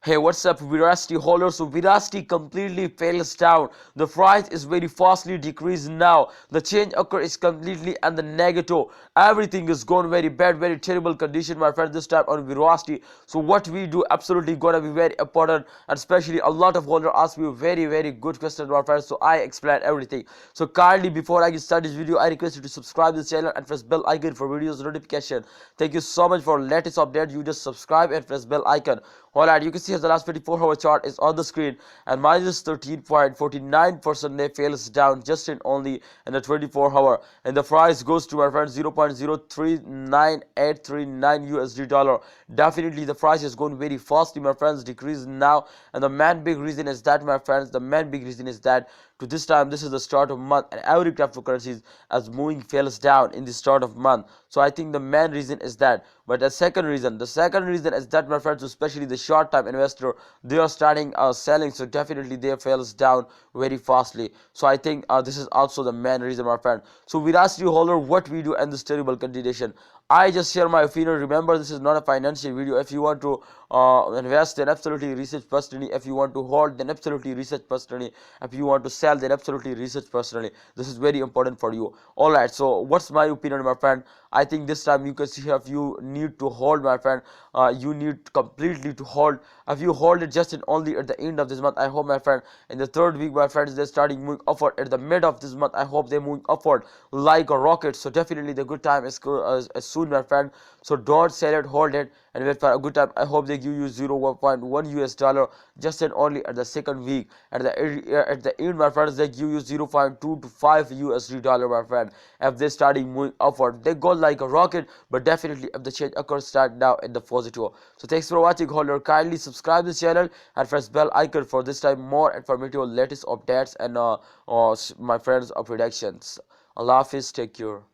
Hey, what's up, Verasity holders? So Verasity completely fails down. The price is very fastly decreased now. The change occur is completely and the negative. Everything is gone very bad, very terrible condition, my friend, this time on Verasity. So what we do absolutely gonna be very important, and especially a lot of holders ask me very good questions, my friend. So I explain everything. So kindly, before I start this video, I request you to subscribe this channel and press bell icon for videos notification. Thank you so much for latest update. You just subscribe and press bell icon. Alright, you can see the last 24-hour chart is on the screen, and minus 13.49% they fails down just in only in the 24-hour, and the price goes to, my friends, 0.039839 USD dollar. Definitely the price is going very fastly, my friends, decrease now, and the main big reason is that, my friends, the main big reason is that to this time this is the start of month, and every cryptocurrencies as moving fails down in the start of month. So I think the main reason is that. But the second reason is that, my friends, especially the short time investor, they are starting selling, so definitely they fails down very fastly. So I think this is also the main reason, my friend. So Verasity holder, what we do in this terrible condition, I just share my opinion. Remember, this is not a financial video. If you want to invest, then absolutely research personally. If you want to hold, then absolutely research personally. If you want to sell, then absolutely research personally. This is very important for you. Alright, so what's my opinion, my friend? I think this time you can see, if you need to hold, my friend, you need completely to hold. If you hold it just in only at the end of this month, I hope, my friend, in the third week, my friends, they're starting moving upward. At the mid of this month, I hope they're moving upward like a rocket. So definitely the good time is soon, my friend. So don't sell it, hold it, and wait for a good time. I hope they give you 0.1 US dollar just and only at the second week. At the end, my friends, they give you 0.2 to 5 USD dollar, my friend. If they starting moving upward, they go like a rocket. But definitely if the change occurs, start now in the positive. So thanks for watching, holder. Kindly subscribe this channel and press bell icon for this time more informative latest updates and my friends, predictions. Allah Hafiz, take care.